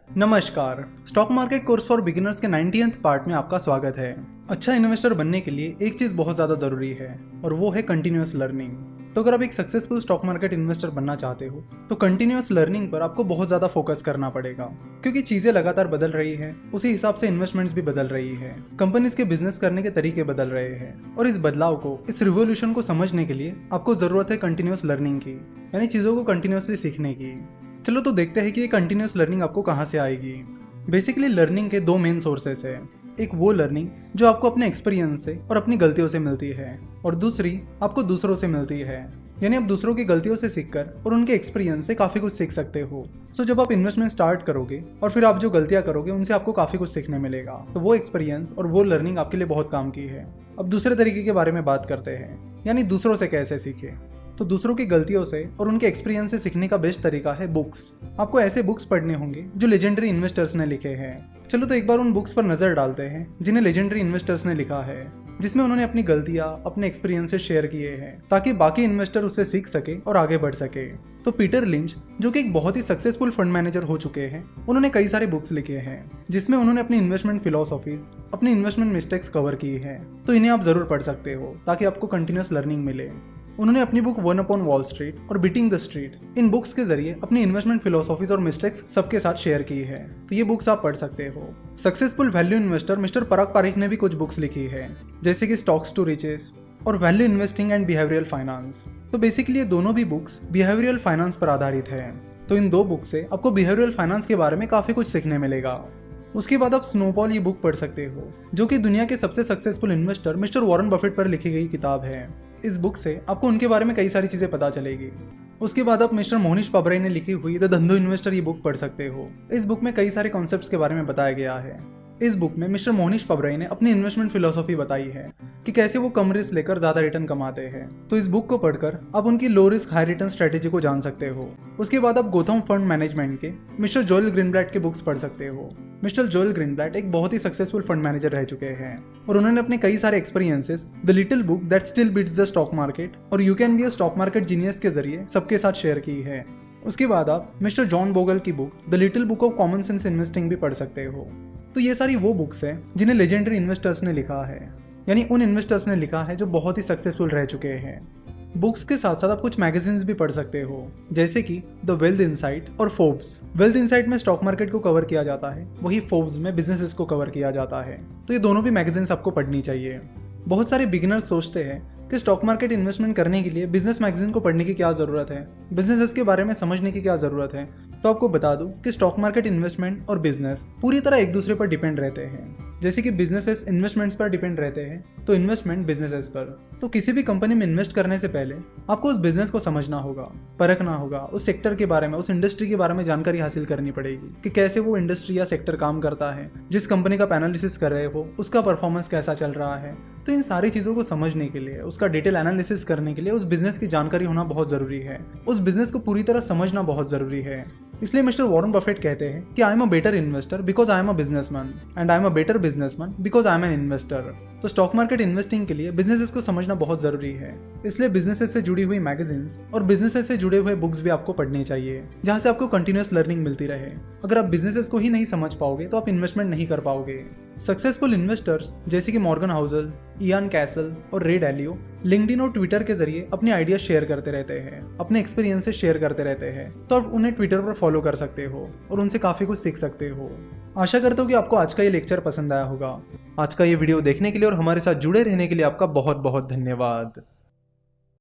नमस्कार। Stock market course for beginners के 90th part में आपका स्वागत है। अच्छा इन्वेस्टर बनने के लिए एक चीज़ बहुत ज़्यादा ज़रूरी है और वो है कंटिन्यूअस लर्निंग। तो अगर आप एक सक्सेसफुल स्टॉक मार्केट इन्वेस्टर बनना चाहते हो तो कंटिन्यूअस लर्निंग पर आपको बहुत ज़्यादा फोकस करना पड़ेगा, क्योंकि चीज़ें लगातार बदल रही है, उसी हिसाब से इन्वेस्टमेंट्स भी बदल रही है, कंपनीज के बिजनेस करने के तरीके बदल रहे हैं और इस बदलाव को, इस रिवोल्यूशन को समझने के लिए आपको ज़रूरत है कंटिन्यूअस लर्निंग की, यानी चीज़ों को कंटिन्यूअसली सीखने की। चलो तो देखते हैं कि ये कंटिन्यूअस लर्निंग आपको कहाँ से आएगी। बेसिकली लर्निंग के दो मेन सोर्सेस है। एक वो लर्निंग जो आपको अपने एक्सपीरियंस से और अपनी गलतियों से मिलती है, और दूसरी आपको दूसरों से मिलती है, यानी आप दूसरों की गलतियों से सीखकर और उनके एक्सपीरियंस से काफ़ी कुछ सीख सकते हो। सो जब आप इन्वेस्टमेंट स्टार्ट करोगे और फिर आप जो गलतियाँ करोगे उनसे आपको काफ़ी कुछ सीखने मिलेगा, तो वो एक्सपीरियंस और वो लर्निंग आपके लिए बहुत काम की है। अब दूसरे तरीके के बारे में बात करते हैं, यानी दूसरों से कैसे सीखे। तो दूसरों की गलतियों से और उनके एक्सपीरियंस से सीखने का बेस्ट तरीका है बुक्स। आपको ऐसे बुक्स पढ़ने होंगे जो लेजेंडरी इन्वेस्टर्स ने लिखे हैं। चलो तो एक बार उन बुक्स पर नजर डालते हैं जिन्हें लेजेंडरी इन्वेस्टर्स ने लिखा है, जिसमें उन्होंने अपनी गलतियां, अपने एक्सपीरियंसेस शेयर किए हैं ताकि बाकी इन्वेस्टर उससे सीख सके और आगे बढ़ सके। तो पीटर लिंच, जो कि एक बहुत ही सक्सेसफुल फंड मैनेजर हो चुके हैं, उन्होंने कई सारे बुक्स लिखे हैं जिसमें उन्होंने अपनी इन्वेस्टमेंट फिलोसॉफीज, अपनी इन्वेस्टमेंट मिस्टेक्स कवर की है। तो इन्हें आप जरूर पढ़ सकते हो ताकि आपको कंटिन्यूअस लर्निंग मिले। उन्होंने अपनी book one upon wall street और बीटिंग द स्ट्रीट, इन बुक्स के जरिए अपनी इन्वेस्टमेंट फिलोसॉफीज और मिस्टेक्स सबके साथ शेयर की है, तो ये बुक्स आप पढ़ सकते हो। सक्सेसफुल वैल्यू इन्वेस्टर मिस्टर पराग पारिख ने भी कुछ बुक्स लिखी है, जैसे कि स्टॉक्स टू रिचेस और value investing and behavioural finance. तो बेसिकली ये दोनों भी बुक्स बिहेवियरल फाइनेंस पर आधारित है। तो इन दो बुक से आपको बिहेवियरल फाइनेंस के बारे में काफी कुछ सीखने मिलेगा। उसके बाद आप स्नोबॉल ये बुक पढ़ सकते हो, जो कि दुनिया के सबसे successful investor mister Warren Buffett पर लिखी गई किताब है। इस बुक से आपको उनके बारे में कई सारी चीजें पता चलेगी। उसके बाद आप मिस्टर मोहनीश पबराई ने लिखी हुई द धंधो इन्वेस्टर ये बुक पढ़ सकते हो। इस बुक में कई सारे कॉन्सेप्ट्स के बारे में बताया गया है। इस बुक में मिस्टर मोहनीश पबराई ने अपनी इन्वेस्टमेंट फिलोसॉफी बताई है कि कैसे वो कम रिस्क लेकर ज्यादा रिटर्न कमाते हैं। तो इस बुक को पढ़कर आप उनकी low risk high return strategy को जान सकते हो। उसके बाद आप गोथम फंड मैनेजमेंट के मिस्टर जोएल ग्रीनब्लैट के बुक्स पढ़ सकते हो। मिस्टर जोएल ग्रीनब्लैट एक बहुत ही सक्सेसफुल फंड मैनेजर रह चुके हैं और उन्होंने अपने कई सारे experiences the little book that still beats the stock market और you can be a stock market genius के जरिए सबके साथ शेयर की है। उसके बाद आप मिस्टर जॉन बोगल की book the little book of common sense investing भी पढ़ सकते हो। तो ये सारी वो बुक्स हैं जिन्हें लेजेंडरी इन्वेस्टर्स ने लिखा है, यानी उन इन्वेस्टर्स ने लिखा है जो बहुत ही सक्सेसफुल रह चुके हैं। बुक्स के साथ साथ आप कुछ मैगजीन्स भी पढ़ सकते हो, जैसे कि द वेल्थ इनसाइट और फोर्ब्स। वेल्थ इनसाइट में स्टॉक मार्केट को कवर किया जाता है, वही फोर्ब्स में बिजनेसेस को कवर किया जाता है। तो ये दोनों भी मैगजीन्स आपको पढ़नी चाहिए। बहुत सारे बिगिनर्स सोचते हैं कि स्टॉक मार्केट इन्वेस्टमेंट करने के लिए बिजनेस मैगजीन को पढ़ने की क्या जरूरत है, बिजनेसेस के बारे में समझने की क्या जरूरत है। तो आपको बता दूं कि स्टॉक मार्केट इन्वेस्टमेंट और बिजनेस पूरी तरह एक दूसरे पर डिपेंड रहते हैं। जैसे कि बिजनेसेस इन्वेस्टमेंट्स पर डिपेंड रहते हैं, तो इन्वेस्टमेंट बिजनेसेस पर। तो किसी भी कंपनी में इन्वेस्ट करने से पहले आपको उस बिजनेस को समझना होगा, परखना होगा, उस सेक्टर के बारे में, उस इंडस्ट्री के बारे में जानकारी हासिल करनी पड़ेगी कि कैसे वो इंडस्ट्री या सेक्टर काम करता है। जिस कंपनी का एनालिसिस कर रहे हो उसका परफॉर्मेंस कैसा चल रहा है। तो इन सारी चीज़ों को समझने के लिए, उसका डिटेल एनालिसिस करने के लिए उस बिजनेस की जानकारी होना बहुत ज़रूरी है, उस बिजनेस को पूरी तरह समझना बहुत ज़रूरी है। इसलिए मिस्टर वॉरेन बफेट कहते हैं कि I am a better investor because I am a businessman and I am a better businessman because I am an investor. तो स्टॉक मार्केट इन्वेस्टिंग के लिए बिजनेसेस को समझना बहुत जरूरी है, इसलिए बिजनेसेस से जुड़ी हुई मैगजीन्स और बिजनेसेस से जुड़े हुए बुक्स भी आपको पढ़नी चाहिए, जहां से आपको कंटिन्यूअस लर्निंग मिलती रहे। अगर आप बिजनेसेस को ही नहीं समझ पाओगे तो आप इन्वेस्टमेंट नहीं कर पाओगे। सक्सेसफुल इन्वेस्टर्स जैसे कि मॉर्गन हाउसल, इयान कैसल और रे डैलियो लिंक्डइन और ट्विटर के जरिए अपने आइडियाज शेयर करते रहते हैं, अपने एक्सपीरियंसेस शेयर करते रहते हैं। तो आप उन्हें ट्विटर पर फॉलो कर सकते हो और उनसे काफी कुछ सीख सकते हो। आशा करता हूँ कि आपको आज का ये लेक्चर पसंद आया होगा। आज का ये वीडियो देखने के लिए और हमारे साथ जुड़े रहने के लिए आपका बहुत बहुत धन्यवाद।